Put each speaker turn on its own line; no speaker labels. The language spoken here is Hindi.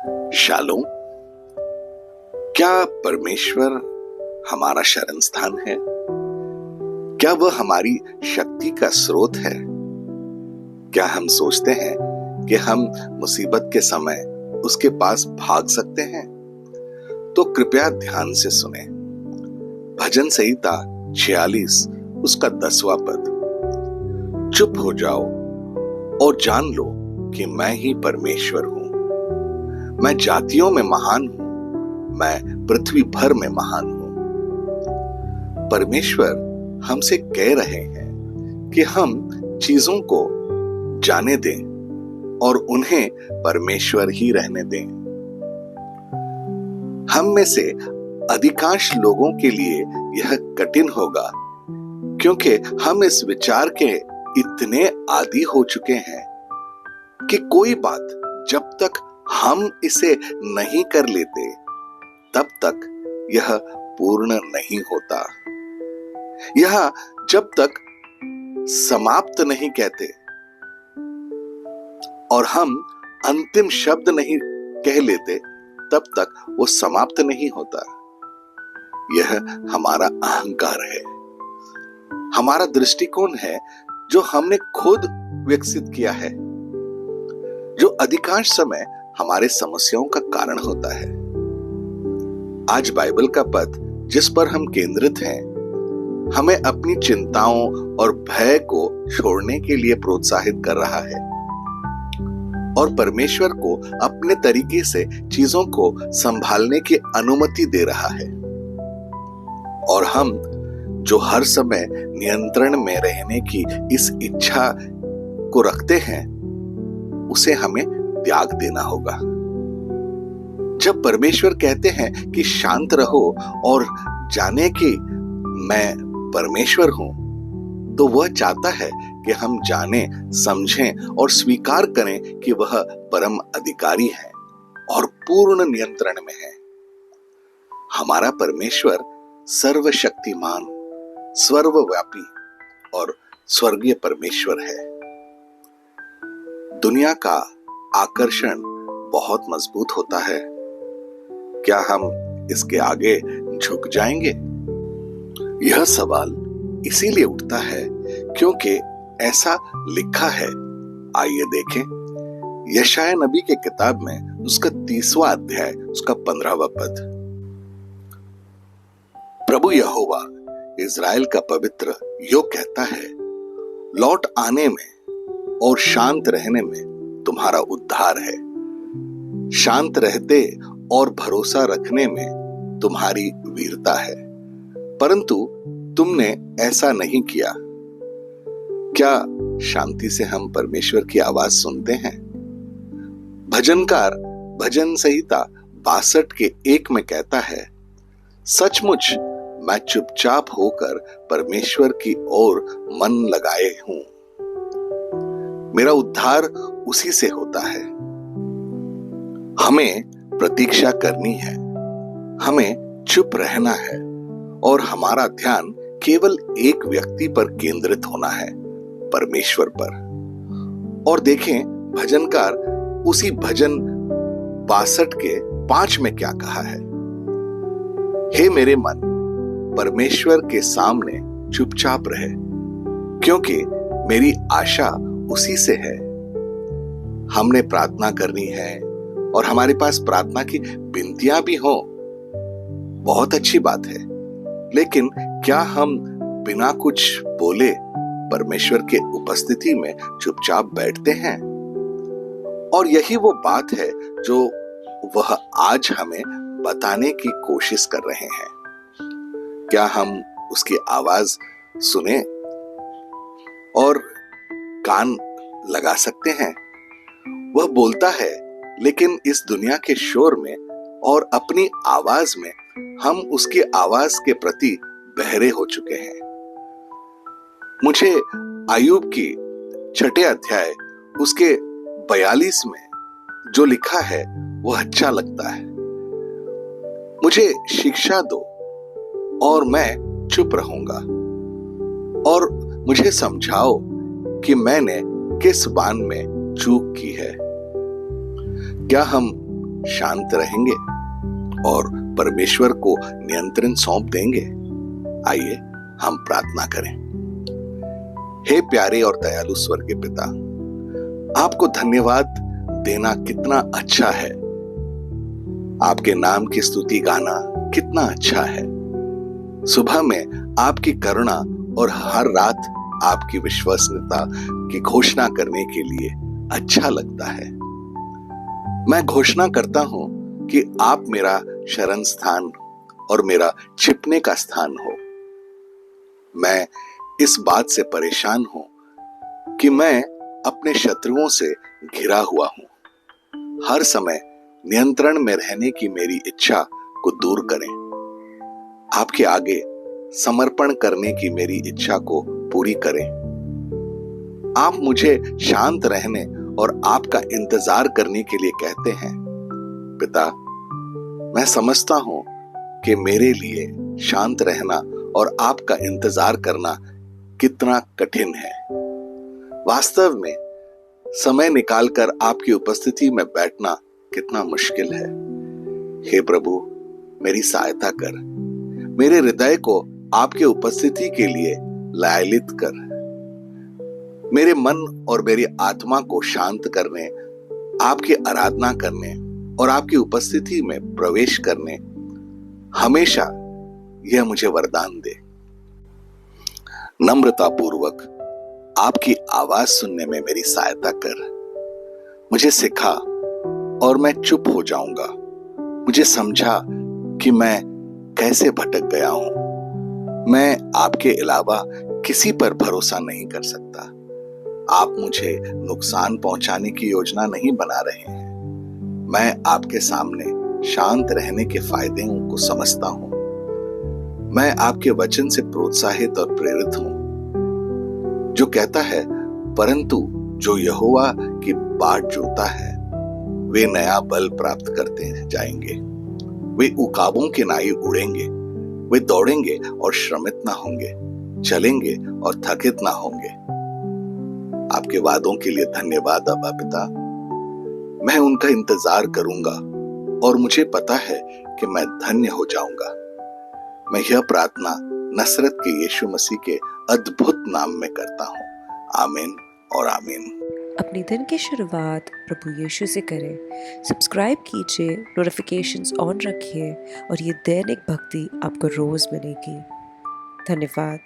शालोम। क्या परमेश्वर हमारा शरण स्थान है? क्या वह हमारी शक्ति का स्रोत है? क्या हम सोचते हैं कि हम मुसीबत के समय उसके पास भाग सकते हैं? तो कृपया ध्यान से सुने। भजन संहिता 46 उसका 10वां पद। चुप हो जाओ और जान लो कि मैं ही परमेश्वर हूं। मैं जातियों में महान हूं, मैं पृथ्वी भर में महान हूं। परमेश्वर हमसे कह रहे हैं कि हम चीजों को जाने दें और उन्हें परमेश्वर ही रहने दें। हम में से अधिकांश लोगों के लिए यह कठिन होगा, क्योंकि हम इस विचार के इतने आदी हो चुके हैं कि कोई बात जब तक हम इसे नहीं कर लेते तब तक यह पूर्ण नहीं होता। यह जब तक समाप्त नहीं कहते और हम अंतिम शब्द नहीं कह लेते तब तक वो समाप्त नहीं होता। यह हमारा अहंकार है, हमारा दृष्टिकोण है जो हमने खुद विकसित किया है, जो अधिकांश समय हमारे समस्याओं का कारण होता है। आज बाइबल का पद जिस पर हम केंद्रित हैं, हमें अपनी चिंताओं और भय को छोड़ने के लिए प्रोत्साहित कर रहा है और परमेश्वर को अपने तरीके से चीजों को संभालने की अनुमति दे रहा है। और हम जो हर समय नियंत्रण में रहने की इस इच्छा को रखते हैं, उसे हमें त्याग देना होगा। जब परमेश्वर कहते हैं कि शांत रहो और जाने कि मैं परमेश्वर हूं, तो वह चाहता है कि हम जानें, समझें और स्वीकार करें कि वह परम अधिकारी है और पूर्ण नियंत्रण में है। हमारा परमेश्वर सर्वशक्तिमान, सर्वव्यापी और स्वर्गीय परमेश्वर है। दुनिया का आकर्षण बहुत मजबूत होता है। क्या हम इसके आगे झुक जाएंगे? यह सवाल इसीलिए उठता है क्योंकि ऐसा लिखा है। आइए देखें यशायाह नबी के किताब में उसका 30वां अध्याय उसका 15वां पद। प्रभु यहोवा इज़राइल का पवित्र यो कहता है, लौट आने में और शांत रहने में तुम्हारा उद्धार है। शांत रहते और भरोसा रखने में तुम्हारी वीरता है, परंतु तुमने ऐसा नहीं किया। क्या शांति से हम परमेश्वर की आवाज सुनते हैं? भजनकार भजन संहिता 62 के 1 में कहता है, सचमुच मैं चुपचाप होकर परमेश्वर की ओर मन लगाए हूं। मेरा उद्धार उसी से होता है। हमें प्रतीक्षा करनी है, हमें चुप रहना है और हमारा ध्यान केवल एक व्यक्ति पर केंद्रित होना है, परमेश्वर पर। और देखें भजनकार उसी भजन 62 के 5 में क्या कहा है। हे मेरे मन, परमेश्वर के सामने चुपचाप रहे, क्योंकि मेरी आशा उसी से है। हमने प्रार्थना करनी है और हमारे पास प्रार्थना की विनतियां भी हो, बहुत अच्छी बात है, लेकिन क्या हम बिना कुछ बोले परमेश्वर के उपस्थिति में चुपचाप बैठते हैं? और यही वो बात है जो वह आज हमें बताने की कोशिश कर रहे हैं। क्या हम उसकी आवाज सुने और कान लगा सकते हैं? वह बोलता है, लेकिन इस दुनिया के शोर में और अपनी आवाज में हम उसकी आवाज के प्रति बहरे हो चुके हैं। मुझे अय्यूब की 6 अध्याय उसके 42 में जो लिखा है वह अच्छा लगता है। मुझे शिक्षा दो और मैं चुप रहूंगा, और मुझे समझाओ कि मैंने किस बात में चूक की है। क्या हम शांत रहेंगे और परमेश्वर को नियंत्रण सौंप देंगे। आइए हम प्रार्थना करें। हे प्यारे और दयालु स्वर्गीय पिता, आपको धन्यवाद देना कितना अच्छा है। आपके नाम की स्तुति गाना कितना अच्छा है। सुबह में आपकी करुणा और हर रात आपकी विश्वसनीयता की घोषणा करने के लिए अच्छा लगता है। मैं घोषणा करता हूं कि आप मेरा शरण स्थान और मेरा छिपने का स्थान हो। मैं इस बात से परेशान हूं कि मैं अपने शत्रुओं से घिरा हुआ हूं। हर समय नियंत्रण में रहने की मेरी इच्छा को दूर करें। आपके आगे समर्पण करने की मेरी इच्छा को पूरी करें। आप मुझे शांत रहने और आपका इंतजार करने के लिए कहते हैं। पिता, मैं समझता हूं कि मेरे लिए शांत रहना और आपका इंतजार करना कितना कठिन है। वास्तव में समय निकालकर आपकी उपस्थिति में बैठना कितना मुश्किल है। हे प्रभु, मेरी सहायता कर। मेरे हृदय को आपके उपस्थिति के लिए लालित कर। मेरे मन और मेरी आत्मा को शांत करने, आपकी आराधना करने और आपकी उपस्थिति में प्रवेश करने हमेशा यह मुझे वरदान दे। नम्रता पूर्वक आपकी आवाज सुनने में मेरी सहायता कर। मुझे सिखा और मैं चुप हो जाऊंगा। मुझे समझा कि मैं कैसे भटक गया हूं। मैं आपके अलावा किसी पर भरोसा नहीं कर सकता। आप मुझे नुकसान पहुंचाने की योजना नहीं बना रहे हैं। मैं आपके सामने शांत रहने के फायदों को समझता हूं। मैं आपके वचन से प्रोत्साहित और प्रेरित हूं, जो कहता है, परंतु जो यहोवा की बाट जोता है वे नया बल प्राप्त करते जाएंगे। वे उकाबों के नाई उड़ेंगे। वे दौड़ेंगे और श्रमित ना होंगे, चलेंगे और थकित ना होंगे। आपके वादों के लिए धन्यवाद अब्बा पिता। मैं उनका इंतजार करूंगा और मुझे पता है कि मैं धन्य हो जाऊंगा। मैं यह प्रार्थना नसरत के यीशु मसीह के अद्भुत नाम में करता हूं। आमीन और आमीन।
अपने दिन की शुरुआत प्रभु यीशु से करें। सब्सक्राइब कीजिए, नोटिफिकेशंस ऑन रखिए और ये दैनिक भक्ति आपको रोज मिलेगी। धन्यवाद।